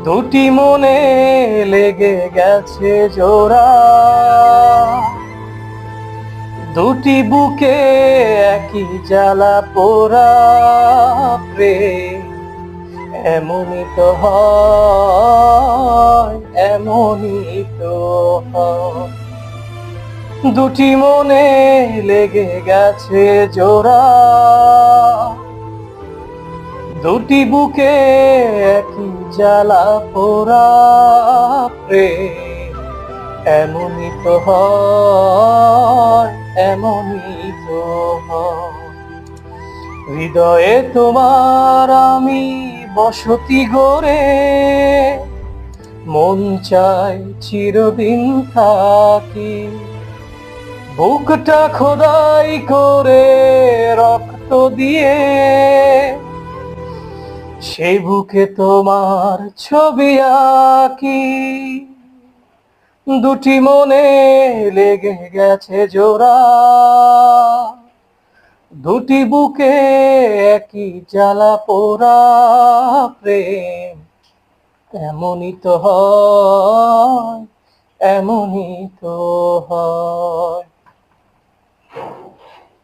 দুটি মনে লেগে গেছে জোড়া, দুটি বুকে একই জ্বালা পোড়া প্রেম। এমনই তো হয়, এমনই তো হয়। দুটি মনে লেগে গেছে জোড়া, দুটি বুকে একই জ্বালা পোড়া প্রেম। এমনই তো হয়, এমনই তো হয়। হৃদয়ে তোমার আমি বসতি গড়ে, মন চাই চিরদিন থাকি। বুকটা খোদাই করে রক্ত দিয়ে, সেই বুকে তোমার ছবি আঁকি। দুটি মনে লেগে গেছে জোড়া, দুটি বুকে একই জ্বালা পোড়া প্রেম। এমনই তো হয়, এমনই তো হয়।